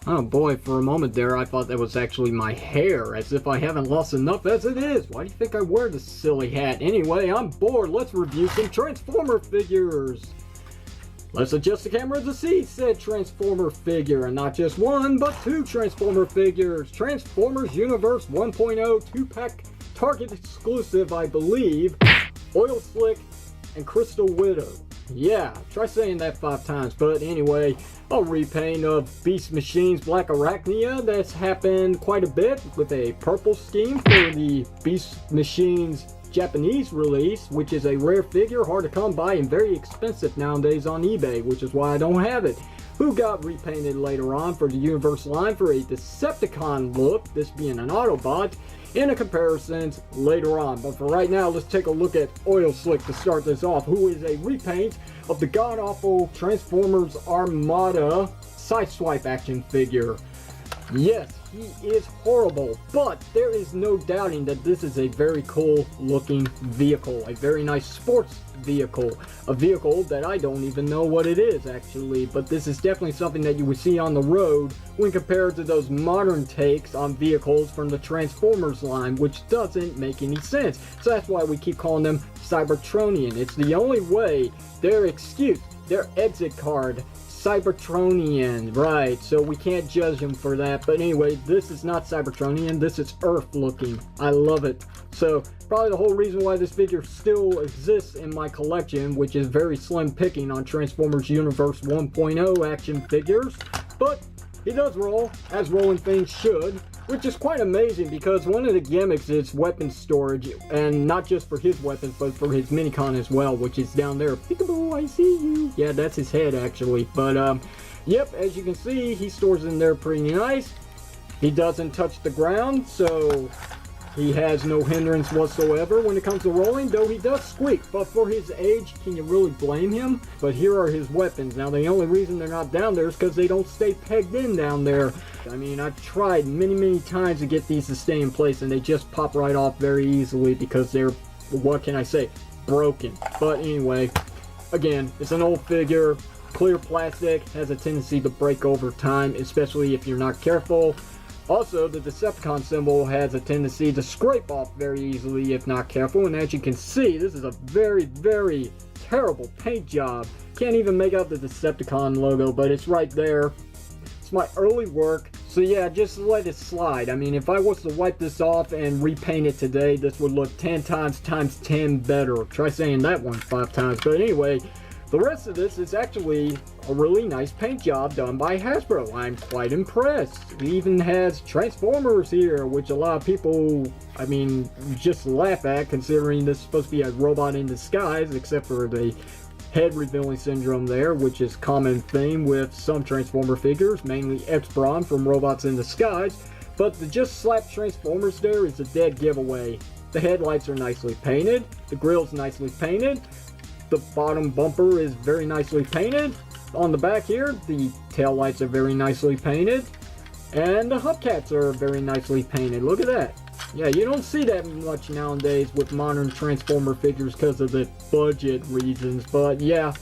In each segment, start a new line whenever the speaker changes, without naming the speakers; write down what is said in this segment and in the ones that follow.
Oh boy, for a moment there I thought that was actually my hair, as if I haven't lost enough as it is. Why do you think I wear this silly hat? Anyway, I'm bored. Let's review some Transformer figures. Let's adjust the camera to see said Transformer figure, and not just one, but two Transformer figures. Transformers Universe 1.0 2-pack Target exclusive, I believe. Oil Slick and Crystal Widow. Yeah, try saying that 5 times. But anyway, a repaint of Beast Machine's Black Arachnia. That's happened quite a bit with a purple scheme for the Beast Machine's Japanese release, which is a rare figure, hard to come by and very expensive nowadays on eBay, which is why I don't have it. Who got repainted later on for the Universe line for a Decepticon look, this being an Autobot, in a comparison later on. But for right now, let's take a look at Oil Slick to start this off, who is a repaint of the god-awful Transformers Armada Sideswipe action figure. Yes, he is horrible, but there is no doubting that this is a very cool looking vehicle, a very nice sports vehicle, a vehicle that I don't even know what it is actually, but this is definitely something that you would see on the road when compared to those modern takes on vehicles from the Transformers line, which doesn't make any sense. So that's why we keep calling them Cybertronian. It's the only way, their excuse, their exit card, Cybertronian, right, so we can't judge him for that. But anyway, this is not Cybertronian, this is Earth looking. I love it. So probably the whole reason why this figure still exists in my collection, which is very slim picking on Transformers Universe 1.0 action figures. But he does roll, as rolling things should, which is quite amazing because one of the gimmicks is weapon storage, and not just for his weapons, but for his minicon as well, which is down there. Peekaboo, I see you. Yeah, that's his head actually. But yep, as you can see, he stores in there pretty nice. He doesn't touch the ground, so he has no hindrance whatsoever when it comes to rolling, though he does squeak. But for his age, can you really blame him? But here are his weapons. Now, the only reason they're not down there is because they don't stay pegged in down there. I mean, I've tried many times to get these to stay in place, and they just pop right off very easily because they're, what can I say, broken. But anyway, again, it's an old figure. Clear plastic has a tendency to break over time, especially if you're not careful. Also, the Decepticon symbol has a tendency to scrape off very easily if not careful, and as you can see, this is a very terrible paint job. Can't even make out the Decepticon logo, but it's right there. It's my early work, so yeah, just let it slide. I mean, if I was to wipe this off and repaint it today, this would look 10 times 10 better. Try saying that one 5 times, but anyway, the rest of this is actually a really nice paint job done by Hasbro. I'm quite impressed. It even has Transformers here, which a lot of people, I mean, just laugh at, considering this is supposed to be a robot in disguise, except for the head revealing syndrome there, which is common theme with some Transformer figures, mainly X-Brawn from Robots in Disguise. But the just slap Transformers there is a dead giveaway. The headlights are nicely painted, the grill's nicely painted, the bottom bumper is very nicely painted. On the back here, the tail lights are very nicely painted, and the hubcaps are very nicely painted. Look at that. Yeah, you don't see that much nowadays with modern Transformer figures because of the budget reasons, but yeah,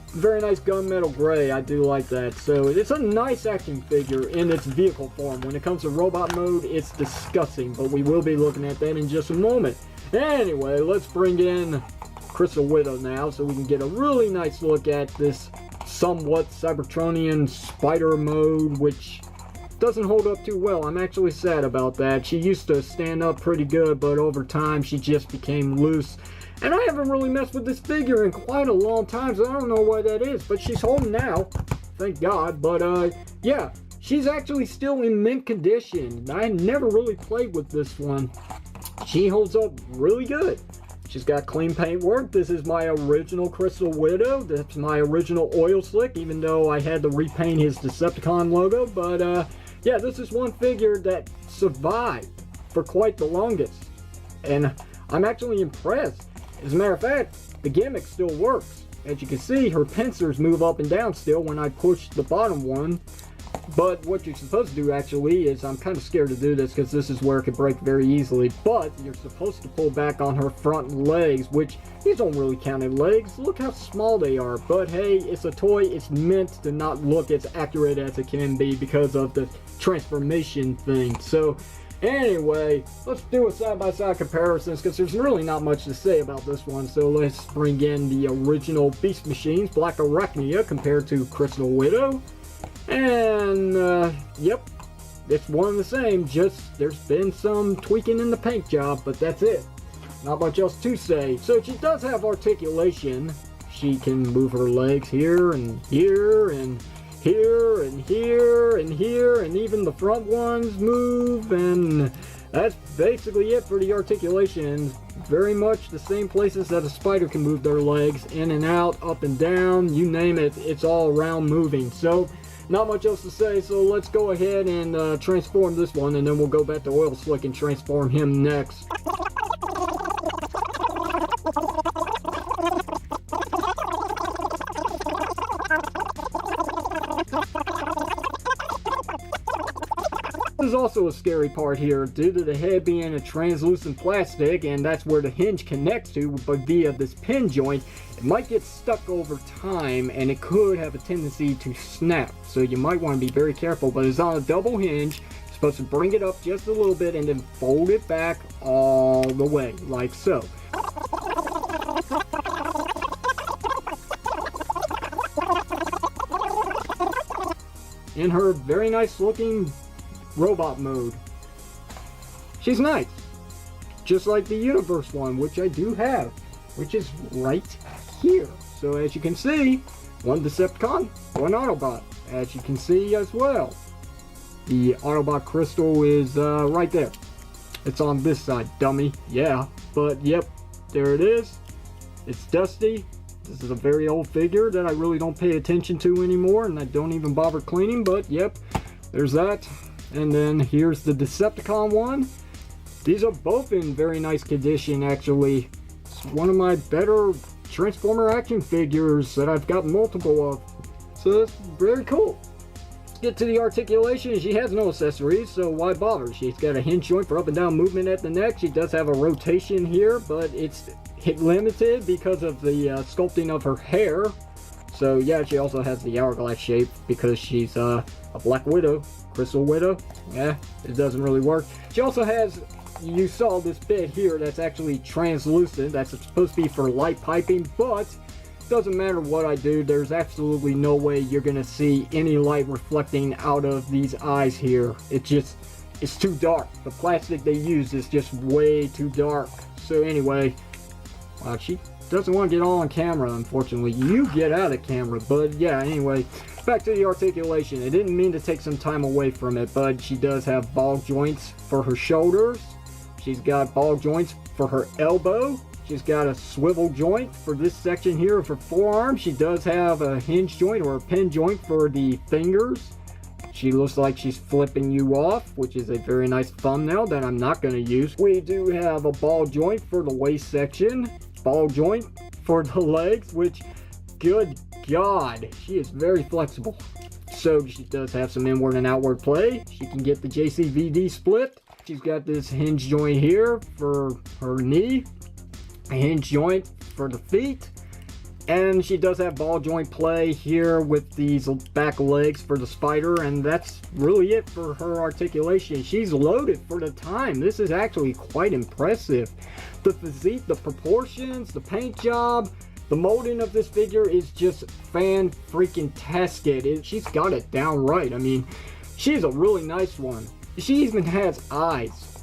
very nice gunmetal gray. I do like that. So it's a nice action figure in its vehicle form. When it comes to robot mode, it's disgusting, but we will be looking at that in just a moment. Anyway, let's bring in Crystal Widow now so we can get a really nice look at this somewhat Cybertronian spider mode, which doesn't hold up too well. I'm actually sad about that. She used to stand up pretty good, but over time she just became loose. And I haven't really messed with this figure in quite a long time, so I don't know why that is. But she's home now, thank God. But yeah, she's actually still in mint condition. I never really played with this one. She holds up really good. She's got clean paint work. This is my original Crystal Widow. That's my original Oil Slick, even though I had to repaint his Decepticon logo. But yeah, this is one figure that survived for quite the longest. And I'm actually impressed. As a matter of fact, the gimmick still works. As you can see, her pincers move up and down still when I push the bottom one. But what you're supposed to do actually is, I'm kind of scared to do this because this is where it could break very easily, but you're supposed to pull back on her front legs, which these don't really count as legs. Look how small they are. But hey, it's a toy. It's meant to not look as accurate as it can be because of the transformation thing. So anyway, let's do a side-by-side comparisons because there's really not much to say about this one. So let's bring in the original Beast Machines, Black Arachnia compared to Crystal Widow. And yep, it's one and the same, just there's been some tweaking in the paint job, but that's it. Not much else to say. So she does have articulation. She can move her legs here and here and here and here and here, and even the front ones move, and that's basically it for the articulation. Very much the same places that a spider can move their legs, in and out, up and down, you name it, it's all around moving. So not much else to say, so let's go ahead and transform this one, and then we'll go back to Oil Slick and transform him next. There's also a scary part here. Due to the head being a translucent plastic, and that's where the hinge connects to, but via this pin joint, it might get stuck over time and it could have a tendency to snap. So you might want to be very careful, but it's on a double hinge. You're supposed to bring it up just a little bit and then fold it back all the way, like so. In her very nice looking robot mode. She's nice. Just like the Universe one, which I do have, which is right here. So as you can see, one Decepticon, one Autobot. As you can see as well, the Autobot crystal is right there. It's on this side, dummy. Yeah, but yep, there it is. It's dusty. This is a very old figure that I really don't pay attention to anymore, and I don't even bother cleaning, but yep, there's that. And then here's the Decepticon one. These are both in very nice condition, actually. It's one of my better Transformer action figures that I've got multiple of. So that's very cool. Let's get to the articulation. She has no accessories, so why bother? She's got a hinge joint for up and down movement at the neck. She does have a rotation here, but it's limited because of the sculpting of her hair. So yeah, she also has the hourglass shape because she's a Black Widow, Crystal Widow. Yeah, it doesn't really work. She also has, you saw this bit here that's actually translucent. That's supposed to be for light piping, but doesn't matter what I do, there's absolutely no way you're gonna see any light reflecting out of these eyes here. It's too dark. The plastic they use is just way too dark. So anyway, she doesn't want to get all on camera, unfortunately. You get out of camera, but yeah, anyway, back to the articulation. I didn't mean to take some time away from it, but she does have ball joints for her shoulders. She's got ball joints for her elbow. She's got a swivel joint for this section here of her forearm. She does have a hinge joint or a pin joint for the fingers. She looks like she's flipping you off, which is a very nice thumbnail that I'm not going to use. We do have a ball joint for the waist section. Ball joint for the legs, which, good God, she is very flexible. So she does have some inward and outward play. She can get the JCVD split. She's got this hinge joint here for her knee, a hinge joint for the feet, and she does have ball joint play here with these back legs for the spider, and that's really it for her articulation. She's loaded for the time. This is actually quite impressive. The physique, the proportions, the paint job, the molding of this figure is just fan-freaking-tastic. She's got it down right. I mean, she's a really nice one. She even has eyes.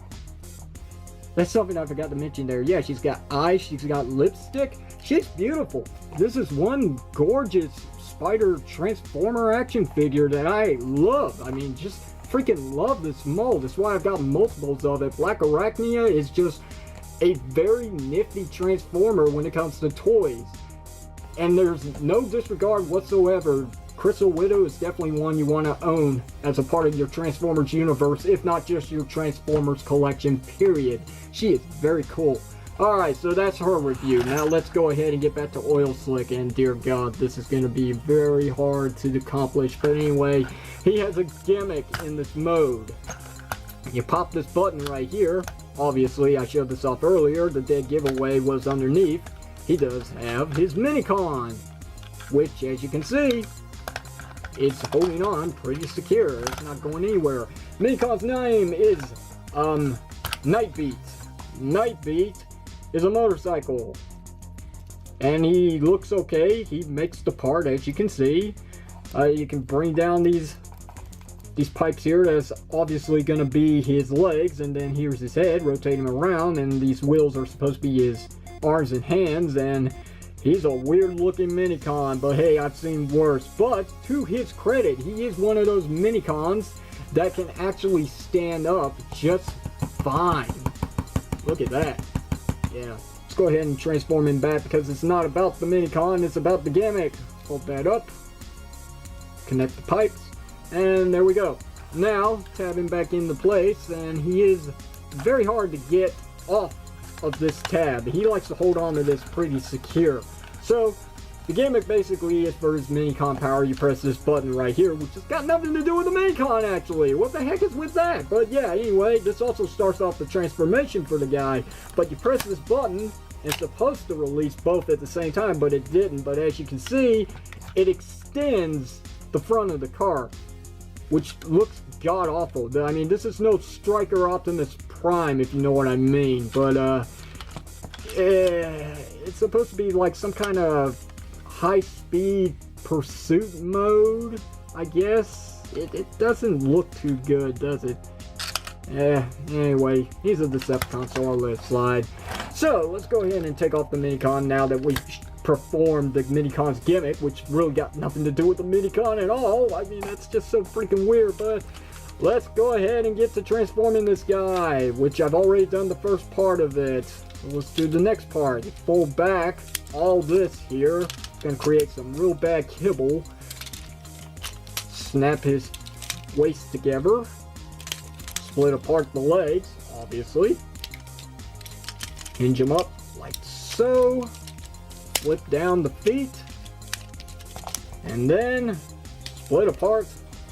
That's something I forgot to mention there. Yeah, she's got eyes, she's got lipstick. She's beautiful. This is one gorgeous spider transformer action figure that I love. I mean, just freaking love this mold. That's why I've got multiples of it. Black Arachnia is just a very nifty transformer when it comes to toys. And there's no disregard whatsoever. Crystal Widow is definitely one you want to own as a part of your Transformers universe, if not just your Transformers collection, period. She is very cool. Alright, so that's her review. Now let's go ahead and get back to Oil Slick, and dear God, this is going to be very hard to accomplish. But anyway, he has a gimmick in this mode. You pop this button right here. Obviously, I showed this off earlier. The dead giveaway was underneath. He does have his Minicon, which, as you can see, it's holding on pretty secure. It's not going anywhere. Minicon's name is Nightbeat. Nightbeat is a motorcycle, and he looks okay. He makes the part, as you can see. You can bring down these pipes here. That's obviously going to be his legs, and then here's his head. Rotate him around, and these wheels are supposed to be his arms and hands, and he's a weird looking Minicon, but hey, I've seen worse. But to his credit, he is one of those Minicons that can actually stand up just fine. Look at that. Yeah, let's go ahead and transform him back, because it's not about the Minicon, it's about the gimmick. Hold that up, connect the pipes, and there we go. Now tab him back into place, and he is very hard to get off of this tab. He likes to hold on to this pretty secure. So the gimmick basically is for his Minicon power. You press this button right here, which has got nothing to do with the Minicon actually. What the heck is with that? But yeah, anyway, this also starts off the transformation for the guy. But you press this button, it's supposed to release both at the same time, but it didn't. But as you can see, it extends the front of the car, which looks god awful. I mean, this is no Striker Optimus Prime, if you know what I mean. But it's supposed to be like some kind of high-speed pursuit mode, I guess. It doesn't look too good, does it? Anyway, he's a Decepticon, so I'll let it slide. So, let's go ahead and take off the Minicon now that we've performed the Minicon's gimmick, which really got nothing to do with the Minicon at all. I mean, that's just so freaking weird, but let's go ahead and get to transforming this guy, which I've already done the first part of it. So let's do the next part. Fold back all this here. Gonna create some real bad kibble. Snap his waist together. Split apart the legs, obviously. Hinge him up like so. Flip down the feet. And then split apart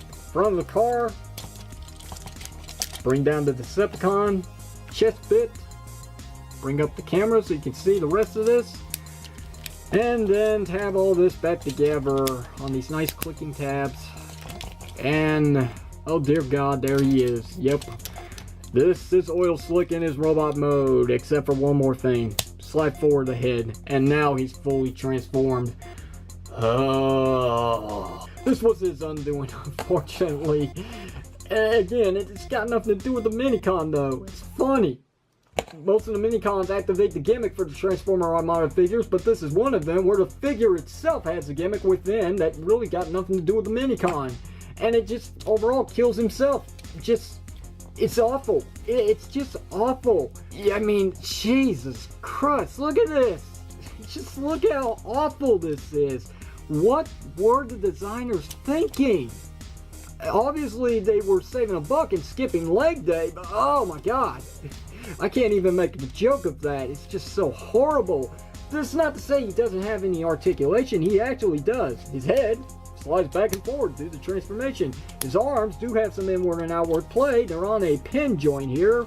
the front of the car. Bring down the Decepticon chest bit. Bring up the camera so you can see the rest of this. And then tab all this back together on these nice clicking tabs. And oh dear God, there he is. Yep. This is Oil Slick in his robot mode, except for one more thing. Slide forward the head, and now he's fully transformed. Oh, this was his undoing, unfortunately. Again, it's got nothing to do with the Minicon though. It's funny. Most of the Minicons activate the gimmick for the Transformer Armada figures, but this is one of them where the figure itself has a gimmick within that really got nothing to do with the Minicon. And it just overall kills himself. It's awful. It's just awful. I mean, Jesus Christ, look at this. Just look how awful this is. What were the designers thinking? Obviously, they were saving a buck and skipping leg day, but oh my God. I can't even make a joke of that. It's just so horrible. This is not to say he doesn't have any articulation. He actually does. His head slides back and forward through the transformation. His arms do have some inward and outward play. They're on a pin joint here,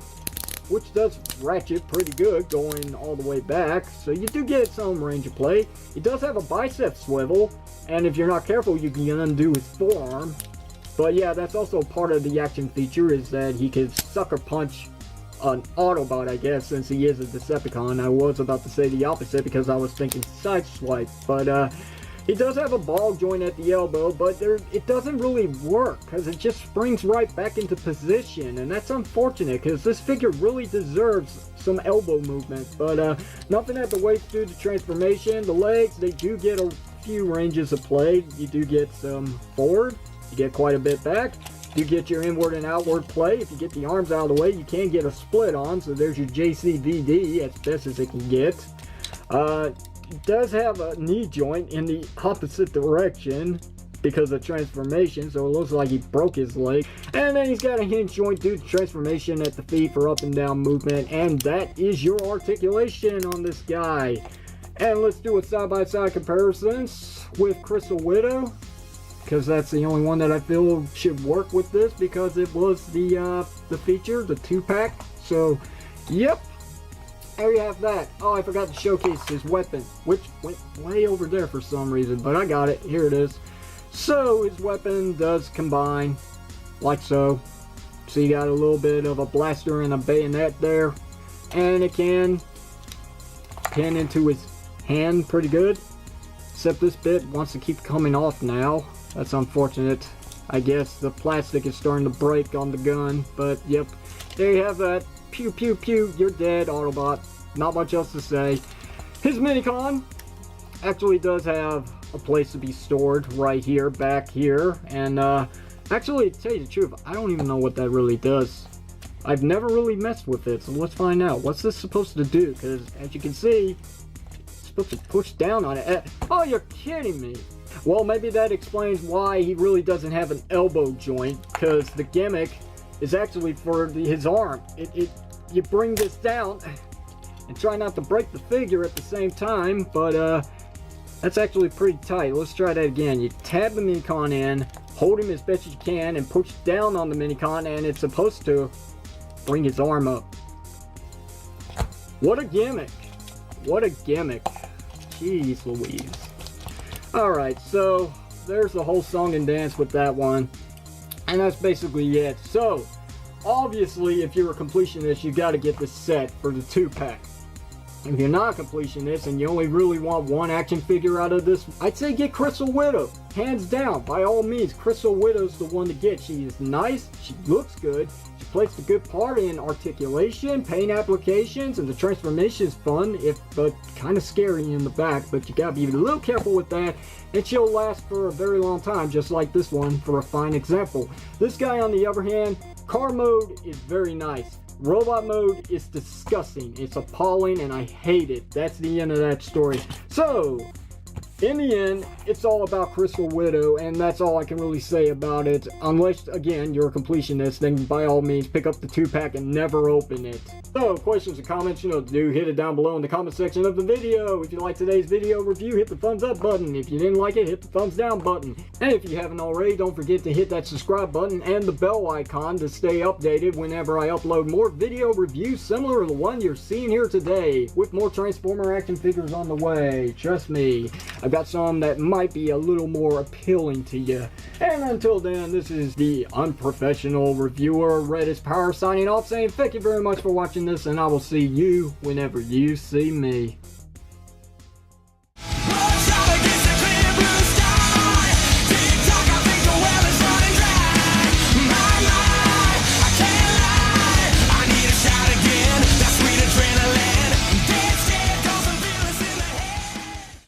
which does ratchet pretty good going all the way back. So you do get some range of play. He does have a bicep swivel, and if you're not careful, you can undo his forearm. But yeah, that's also part of the action feature, is that he can sucker punch an Autobot, I guess, since he is a Decepticon. I was about to say the opposite because I was thinking Sideswipe, but he does have a ball joint at the elbow, but it doesn't really work because it just springs right back into position, and that's unfortunate because this figure really deserves some elbow movement. But nothing at the waist due to transformation. The legs, they do get a few ranges of play. You do get some forward, you get quite a bit back. You get your inward and outward play. If you get the arms out of the way, you can get a split on, so there's your JCVD as best as it can get. It does have a knee joint in the opposite direction, because of transformation, so it looks like he broke his leg. And then he's got a hinge joint due to transformation at the feet for up and down movement, and that is your articulation on this guy. And let's do a side-by-side comparisons with Crystal Widow, because that's the only one that I feel should work with this, because it was the feature, the 2-pack. So, yep. There you have that. Oh, I forgot to showcase his weapon, which went way over there for some reason, but I got it. Here it is. So, his weapon does combine, like so. So, you got a little bit of a blaster and a bayonet there. And it can pin into his hand pretty good. Except this bit wants to keep coming off now. That's unfortunate. I guess the plastic is starting to break on the gun. But, yep. There you have that. Pew, pew, pew. You're dead, Autobot. Not much else to say. His minicon actually does have a place to be stored right here, back here. And, actually, to tell you the truth, I don't even know what that really does. I've never really messed with it, so let's find out. What's this supposed to do? Because, as you can see, it's supposed to push down on it. Oh, you're kidding me. Well, maybe that explains why he really doesn't have an elbow joint, because the gimmick is actually for his arm. You bring this down and try not to break the figure at the same time, but that's actually pretty tight. Let's try that again. You tab the minicon in, hold him as best you can, and push down on the minicon, and it's supposed to bring his arm up. What a gimmick. What a gimmick. Jeez Louise. Alright, so there's the whole song and dance with that one. And that's basically it. So, obviously, if you're a completionist, you got to get this set for the 2-pack. If you're not a completionist and you only really want one action figure out of this, I'd say get Crystal Widow. Hands down, by all means, Crystal Widow's the one to get. She is nice, she looks good, she plays a good part in articulation, paint applications, and the transformation is fun, but kind of scary in the back, but you gotta be a little careful with that, and she'll last for a very long time, just like this one for a fine example. This guy, on the other hand, car mode is very nice. Robot mode is disgusting. It's appalling and I hate it. That's the end of that story. So, in the end, it's all about Crystal Widow, and that's all I can really say about it. Unless, again, you're a completionist, then by all means, pick up the 2-pack and never open it. So, questions or comments, you know what to do. Hit it down below in the comment section of the video. If you like today's video review, hit the thumbs up button. If you didn't like it, hit the thumbs down button. And if you haven't already, don't forget to hit that subscribe button and the bell icon to stay updated whenever I upload more video reviews similar to the one you're seeing here today, with more Transformer action figures on the way. Trust me, I've got some that might be a little more appealing to you. And until then, this is the unprofessional reviewer, Redis Power, signing off, saying thank you very much for watching this, and I will see you whenever you see me.